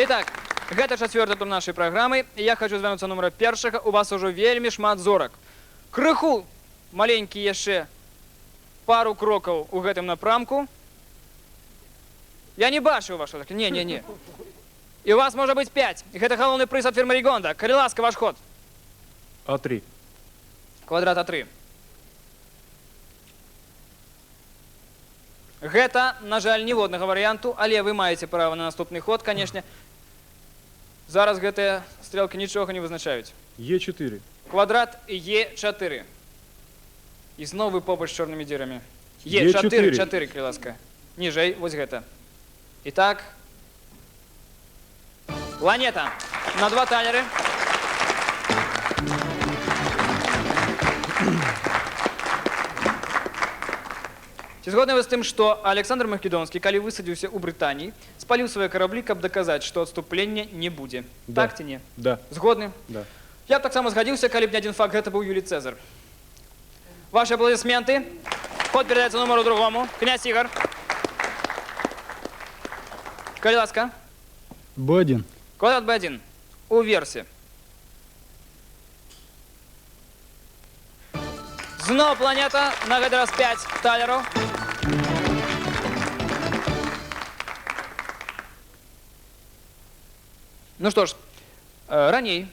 Итак, гэта чацвёрты тур нашай праграмы, і я хочу звярнуцца нумара першага. У вас ужо вельмі шмат зорак. Крыху маленькі яшчэ пару крокаў у гэтым напрамку. Я не бачу вашу так. Не. І у вас можа быць 5. І гэта галоўны прыз ад фірмы Ригонда. Калі ласка, ваш ход. А3. Квадрат А3. Гэта, на жаль, ніводнага варыянту, але вы маеце права на наступны ход, канешне. Зараз гэтыя стрелкі нічога не вызначаюць. Е4. Квадрат Е4. І зноў вы побач з чорнымі дзірамі. Е4, 4, калі ласка. Ніжэй, вось гэта. Итак, планета на 2 талеры. Ці згодны вы з тым, што Александр Македонскі, калі высадзіўся ў Брытаніі, спаліў свае караблі, каб даказаць, што адступлення не будзе. Да. Так ці не? Да. Згодны? Да. Я б таксама згадзіўся, калі б не адзін факт, гэта быў Юлій Цэзар. Ваши аплодисменты. Ход передаецца нумару другому. Князь Ігор. Калі ласка. Б1. Квадрат Б1. У версе. Зноў планета, на гэты раз 5 талераў. Ну што ж, раней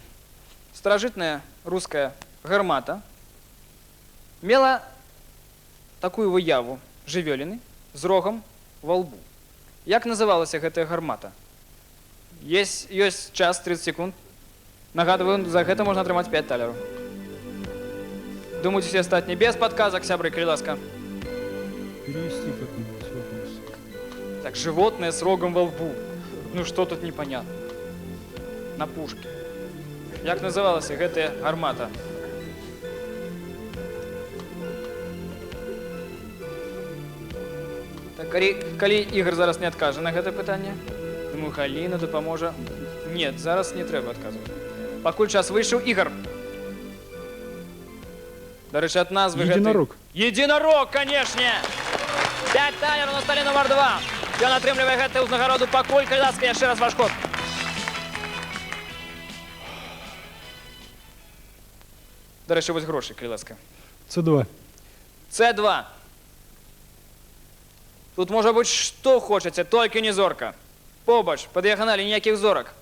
старажытная руская гармата мела такую выяву жывёліны з рогам ва лбу. Як называлася гэтая гармата? Ёсць час, 30 секунд. Нагадваю, за гэта можна атрымаць 5 талераў. Думаюць усе астатнія. Без падказак, сябры, калі ласка. Перевести как-нибудь вопрос. Так, животное с рогом во лбу. Ну что тут непонятно? На пушке. Як называлась гэтая гармата? Так, калі Ігор зараз не адкажа на гэта пытанне, думаю, Галіна дапаможа. Не, зараз не трэба адказваць. Пакуль час выйшаў, Ігор. Дарэчы, ад назвы гэтай... Единорог. Единорог, канешне! 5 талераў на стале нумар 2. Ён атрымлівае гэтую ўзнагароду. Пакуль, калі ласка, яшчэ раз ваш ход. Дарэчы, вось грошы, калі ласка. С2. С2. Тут можа быць што хочаце, толькі не зорка. Побач, па дыяганалі ніякіх зорак.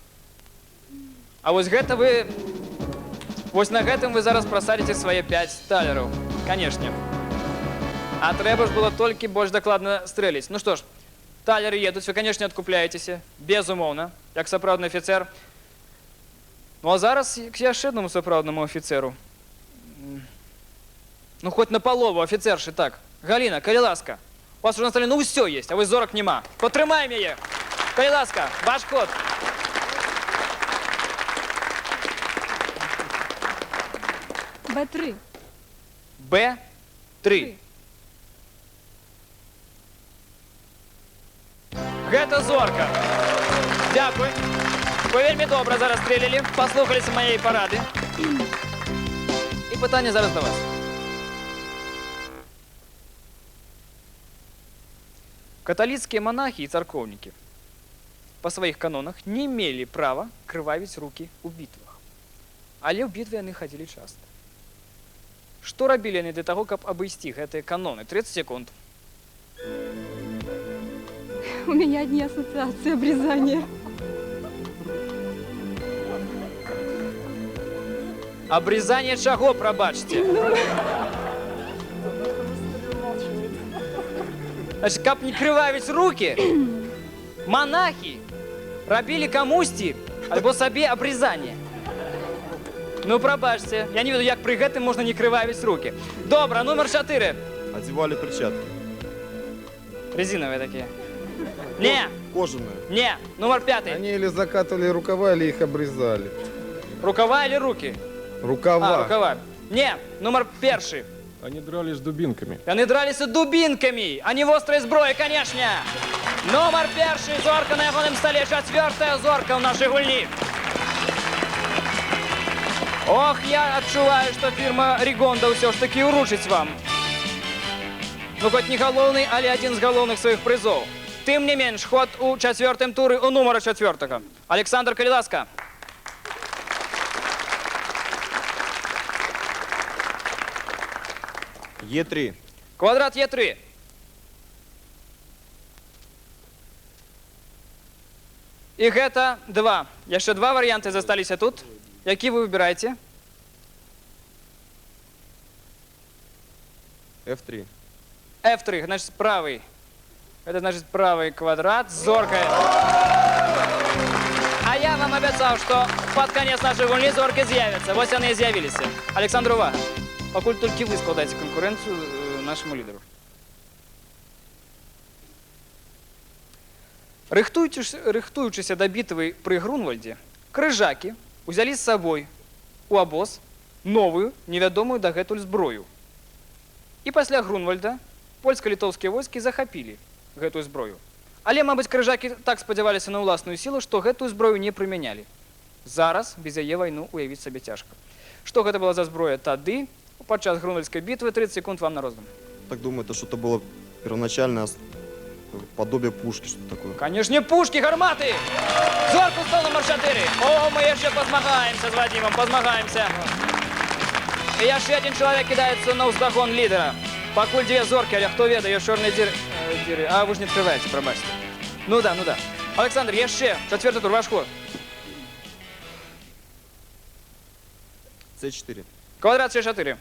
А вось гэта вы... Вось на гэтым вы зараз прасадзіце свае 5 талераў. Канешне. А трэба ж было толькі больш дакладна стрэліць. Ну што ж, талеры едуць, вы, канешне, адкупляецеся. Безумоўна, як сапраўдны афіцэр. Ну а зараз к яшчэ аднаму сапраўднаму афіцэру. Ну, хоць на палову, афіцершы, так. Галіна, калі ласка. У вас уже на столе, ну, ўсё есть, а вы зорак нема. Патрымаем яе. Калі ласка, ваш ход. Б3. Б3. Гэта зорка. Дякуй. Вы вельмі добра зараз стрелілі, паслухаліся маёй парады. І пытанне зараз да вас. Каталіцкія монахи і царкоўнікі па сваіх канонах не мелі права крывавіць рукі ў бітвах. Але ў бітвы яны хадзілі часта. Што рабілі яны для таго, каб абысці гэтыя каноны? 30 секунд. У меня одни ассоциации обрезания. Абрізанне чаго, прабачце? Значит, каб не крывавіць рукі, монахи рабілі камусьці альбо сабе абрізанне. Ну, прабачце, я не ведаю, як пры гэтым можна не крывавіць рукі. Добра, нумар 4. Одевали перчатки. Резиновые такие. Не. Кожаные. Не. Номер 5. Они или закатывали рукава, или их обрезали. Рукава или руки? Рукава. А, рукава. Не. Номер 1. Они дрались дубинками. Они дрались дубинками, а не в острой зброи, конечно. Номер 1. Зорка на ягоным столе. 4. Зорка в нашей гульни. Ох, я адчуваю, что фирма Ригонда все ж таки уручыць вам. Ну, хоть не галоўны, але один з галоўных сваіх прызоў. Тым не менш, ход у 4-м туры у нумара 4. Александр, калі ласка. Е3. Квадрат Е3. І гэта 2. Яшчэ 2 варыянты засталіся тут. Які вы выбираеце? F3. F3, значит, правый. Это значит правый квадрат с зоркой. А я вам обещал, что под конец нашей гульни зорки з'явятся. Вот они и з'явились. Александр, увага. Покуль только вы складаете конкуренцию нашему лидеру. Рыхтуючыся до битвы при Грунвальде, крыжаки узялі з сабой у абоз новую, невядомую дагэтуль зброю. І пасля Грунвальда польска-літоўскія войскі захапілі гэтую зброю. Але, мабыць, крыжакі так спадзяваліся на ўласную сілу, што гэтую зброю не прымянялі. Зараз без яе вайну уявіць сабе цяжка. Што гэта была за зброя тады, падчас Грунвальдскай бітвы? 30 секунд вам на роздум. Так думаю, это что-то было первоначальное подобие пушки, что-то такое. Конечно, пушки, гарматы! Зорку стал номер 4. О, мы еще позмагаемся с Вадимом, позмагаемся. И яшчэ один человек кидается на уздагон лидера. Пакуль 2 зорки, але хто ведае, чорныя дзіры. А вы ж не открываете, пробачьте. Ну да, ну да. Александр, яшчэ 4-й тур, ваш ход. С4. Квадрат С4.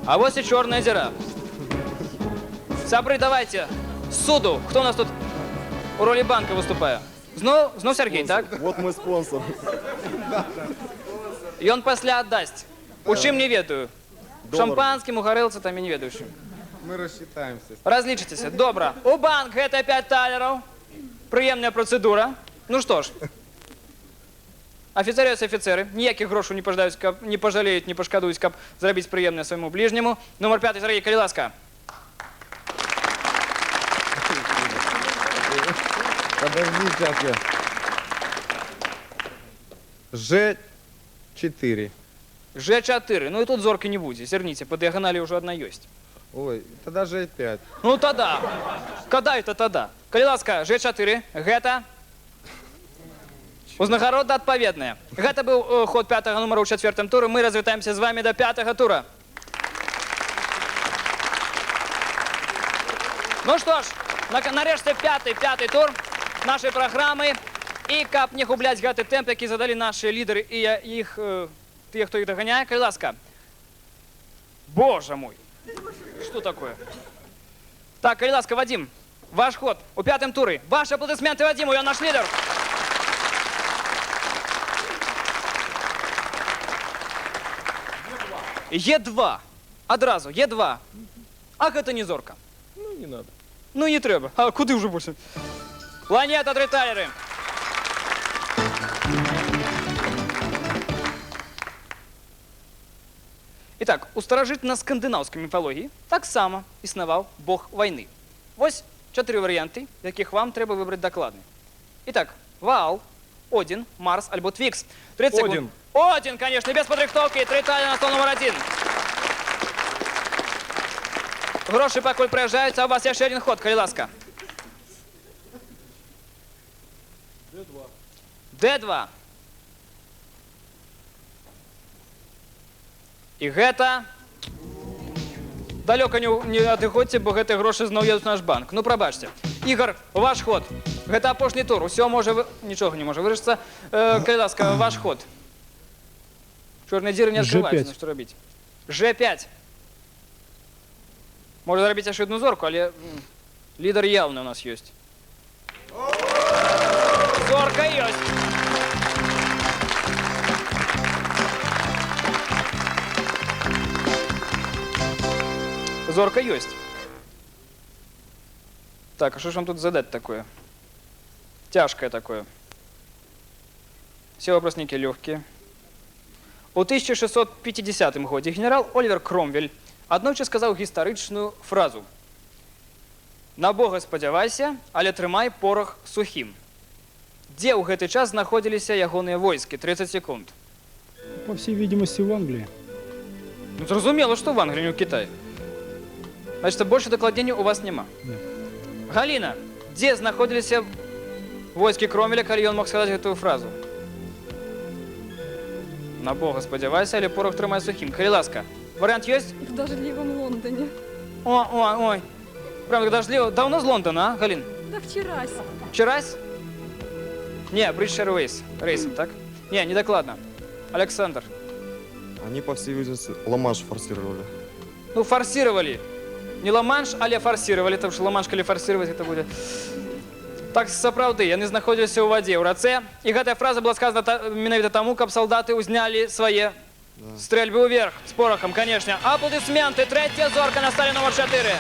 А вот и черная дыра. Сябры, давайте. Суду. Кто у нас тут у роли банка выступает? Знов Сергей, так? Вот мой спонсор. И он после отдаст. У чым не ведаю. Шампанским, у горелца там и не ведающим. Мы рассчитаемся. Разлічыцеся. Добра. У банк гэта 5 талераў. Прыемная процедура. Ну что ж. Афіцэры ёсць афіцэры, ніякіх грошаў не пажалеюць, не пашкадуюць, каб зрабіць прыемнае свайму бліжняму. Нумар 5, Сергей, калі ласка. Подожди, сейчас я. Ж4. Ж4. Ну і тут зоркі не будзе. Зірніце, па дыяганалі ўжо адна ёсць. Ой, тогда Ж5. Ну тада. Када это тада? Калі ласка, Ж4. Гэта узнагарода адпаведная. Гэта быў ход 5-го нумара ў 4-м туры. Мы развітаемся з вами да 5-го тура. Ну што ж, нарэшце пяты тур нашай праграмы. І каб не губляць гэты тэмп, які задалі нашы лідары і іх, тыя, хто іх даганяе, калі ласка. Боже мой! Что такое? Так, калі ласка, Вадим, ваш ход у 5-м туры. Ваши аплодисменты Вадиму, ён наш лідер. Е2. Адразу, Е2. А гэта не зорка. Ну, не надо. Ну, не трэба. А куды ўжо больше? Планета, 3 талеры. Итак, у старажытна-скандынаўскай міфалогіі таксама існаваў бог вайны. Вось 4 варыянты, якіх вам трэба выбраць дакладны. Итак, Ваал, Один, Марс альбо Твікс. 30 секунд. Один. Один, конечно, без падрыхтоўкі. 3 талеры на стол нумар 1. Грошы пакуль прыязджаюцца, а у вас яшчэ один ход, калі ласка. Д2. І гэта... Далёка не адыходзьце, бо гэтыя грошы зноў едуць у наш банк. Ну, прабачце. Ігор, ваш ход. Гэта апошні тур. Усё можа... Нічога не можа вырашыцца. Калі ласка, ваш ход. Чорныя дзіры не адкрываюцца. Што рабіць? Ж5. Можа зрабіць яшчэ одну зорку, але лідар яўны у нас ёсць. Зорка ёсць. Зорка ёсць. Так, а што ж вам тут задаць такое? Цяжкае такое. Все вопросники легкие. У 1650 годзе генерал Олівер Кромвель аднойчы сказаў гістарычную фразу: «На Бога спадзявайся, але трымай порах сухім». Дзе ў гэты час знаходзіліся ягоныя войскі? 30 секунд. По всей видимости, в Англии. Ну, зразумела, што в Англии, не ў Китаі. Значит, больше докладнений у вас нема. Нет. Галина, где находились войски Кромвеля, коли он мог сказать эту фразу? На Бога сподівайся, але порох тримай сухим. Калі ласка, вариант есть? В дождливом Лондоне. Ой. Прям так дождливо. Давно з Лондона, а, Галин? Да вчерась. Вчерась? Не, British Airways рейсом, так? Не докладно. Александр. Они, по всей видимости, Ла-Манш форсировали. Ну, форсировали. Не Ла-Манш, але форсировали, потому что Ла-Манш, калі форсировать, это будет... Так, сапраўды, яны знаходзіліся ў вадзе, ў рацэ, і гэтая фраза была сказана менавіта таму, каб салдаты ўзнялі свае стрэльбы ўверх з порохам, канешне. Аплодысменты, 3-я зорка на стале нумар 4.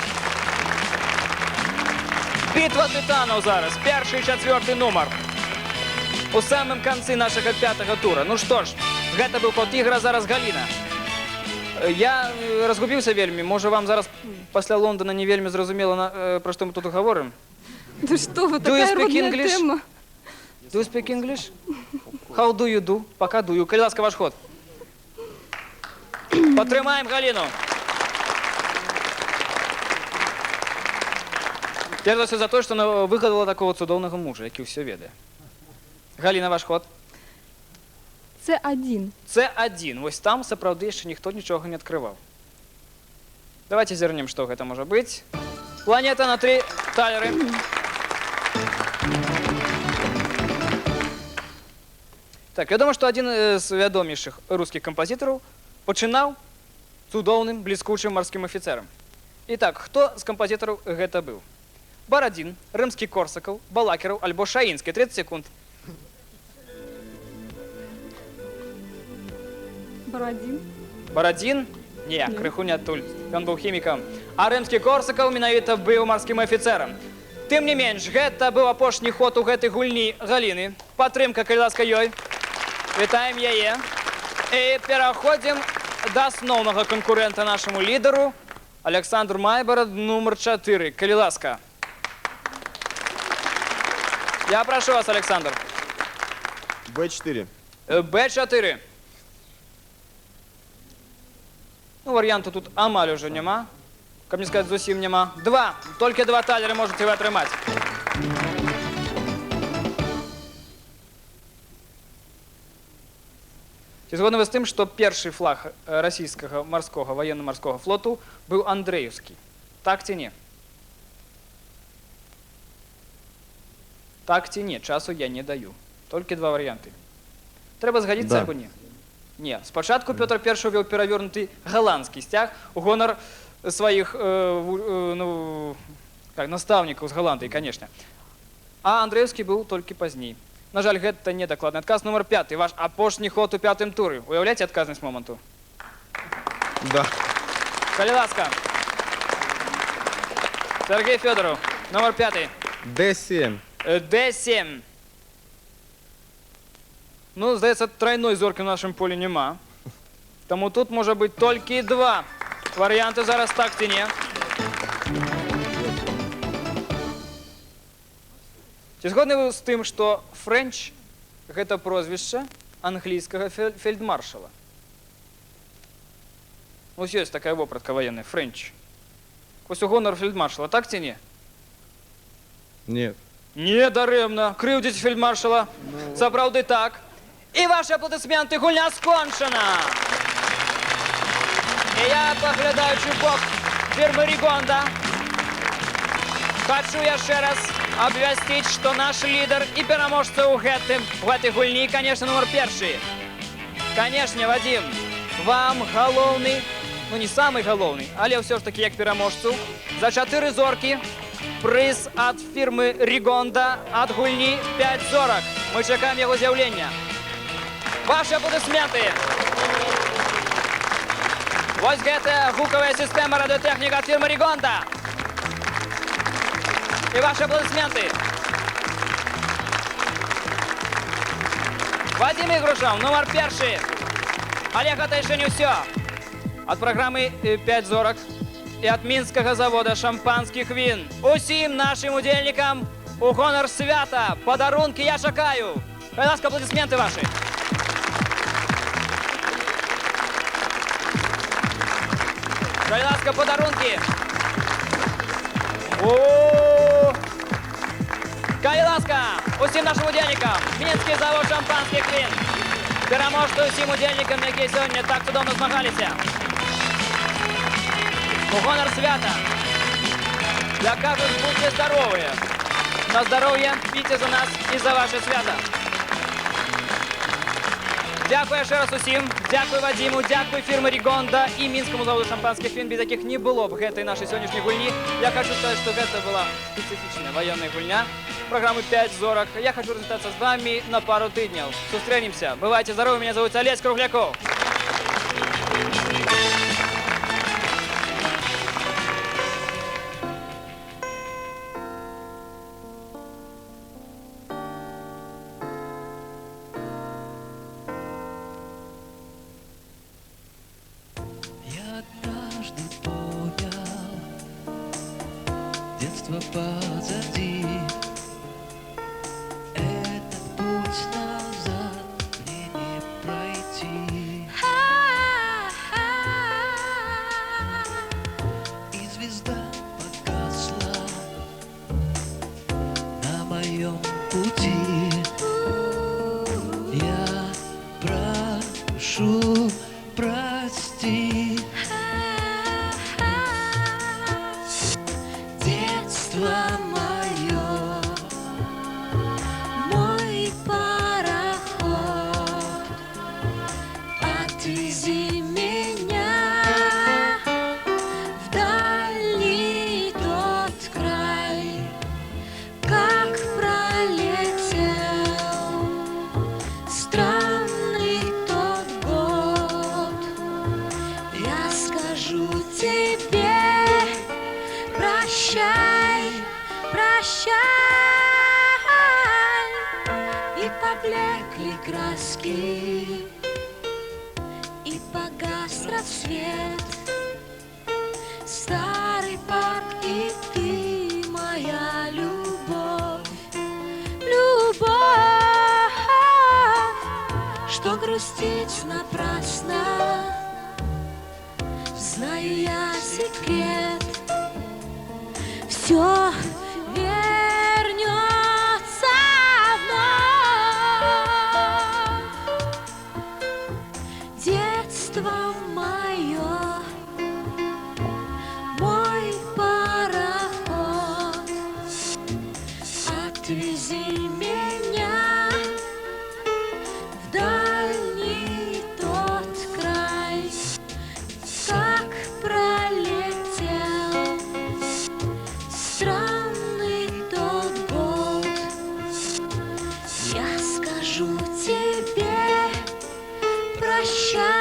Бітва тытанаў зараз, 1-й і 4-й нумар. У самым канцы нашага 5-го тура. Ну што ж, гэта быў ход ігра, зараз Галіна. Я разгубіўся вельмі, можа вам зараз пасля Лондона не вельмі зразумела, пра што мы тут гаворым? Да что вы, такая родная тема. Do you speak English? How do you do? Пока do you. Калі ласка, ваш ход. Падтрымаем Галіну. Перш за ўсё за тое, што она выгадала такого цудоўнага мужа, які ўсё ведае. Галіна, ваш ход. С1. С1. Вось там сапраўды яшчэ ніхто нічога не адкрываў. Давайте зірнем, што гэта можа быць. Планета на 3 талеры. Так, вядома, што адзін з вядомейшых рускіх кампазітараў пачынаў цудоўным, бліскучым марскім афіцэрам. Ітак, хто з кампазітараў гэта быў? Барадзін, Рымскі-Корсакаў, Балакіраў альбо Шаінскі. 30 секунд. Барадзін. Барадзін? Не, крыху не адтуль. Ён быў хімікам. А Рымскі-Корсакаў менавіта быў марскім афіцэрам. Тым не менш, гэта быў апошні ход у гэтай гульні Галіны. Падтрымка, калі ласка, ёй. Вітаем яе. І переходимо до основного конкурента нашому лідеру. Олександр Майбород, номер 4. Калі ласка. Я прошу вас, Олександр. Б4. Б4. Ну, варіанту тут амаль уже нема. Каб не сказати, зовсім нема. 2. Тільки 2 талери можете ви отримати. Ці згодні ви з тим, що перший флаг російського морського воєнно-морського флоту був Андреївський. Так ці ні? Так ці ні. Часу я не даю. Тільки 2 варіанти. Треба згодитися Да. або ні? Ні. Спочатку Петр І ввів перевернутий голландський стяг у гонор своїх наставників з Голландії, звісно. А Андреївський був тільки пізніше. На жаль, гэта не докладний отказ. Номер 5. Ваш апошній ход у 5-м турі. Уявляєте відказність моменту? Да. Калі ласка. Сергій Федоров. Номер 5. Д7. Д7. Ну, здається, тройної зорки в нашому полі нема. Тому тут може бути тільки 2 варіанти зараз так ці ні. Ці згодні ви з тим, що Френч – гэта прозвище англійського фельдмаршала? Ось є така вопратка воєнна, Френч. Ось у гонор фельдмаршала, так ці ні? Нет. Не даремно. Кривдіть фельдмаршала. Сапраўды так. І ваші аплодисменти, гульня скончена. І я, поглядаючи в бок фірми Ригонда, хочу яшчэ раз обвясціць, што наш лідар і пераможца ў гэтай гульні, конечно, номер 1. Конечно, Вадим, вам галоўны, ну не самый галоўны, але ўсё ж таки як пераможцу, за 4 зоркі прыз ад фірмы Ригонда ад гульні 5 зорак. Мы чакаем яго з'яўлення. Ваши аплодисменты. Вось гэтая гукавая сістэма радыётэхніка ад фірмы Ригонда. И ваши аплодисменты. Вадим Игрушев, номер 1. Олег, это еще не все. От программы 5 зорок и от Минского завода шампанских вин усім нашим удельникам у гонор свята подарунки я чакаю. Будь ласка, аплодисменты ваши. Будь ласка, подарунки. Калі ласка, усім нашим удельникам, Мінський завод шампанських вин. Пераможцу усім удельникам, які сьогодні так чудовно змагалися. У гонор свята. Я кажу, будьте здорові. На здоров'я, пійте за нас і за ваше свято. Дякую ще раз усім. Дякую Вадиму, дякую фірмі Ригонда і Мінському заводу шампанських вин, без яких не було б гэтай нашої сьогоднішньої гульні. Я хочу сказати, що гэта була специфічна воєнна гульня программы 5 зорок. Я хочу развитаться с вами на пару тыднев. Встретимся. Бывайте здоровы. Меня зовут Олесь Кругляков. Я однажды понял, детство позади. Этот путь назад мне не пройти. И звезда погасла на моем пути. Я прошу, прости. Детство мое, мой пароход, отвези меня в дальний тот край, как пролетел странный тот год. поблекли краски, и погас рассвет. Старый парк, и ты моя любовь, любовь, что грустить напрасно, знаю я секрет. Все вернется вновь. Детство мое, мой пароход, отвези меня в дальний тот край, как пролетел странный тот год. Я скажу тебе прощай.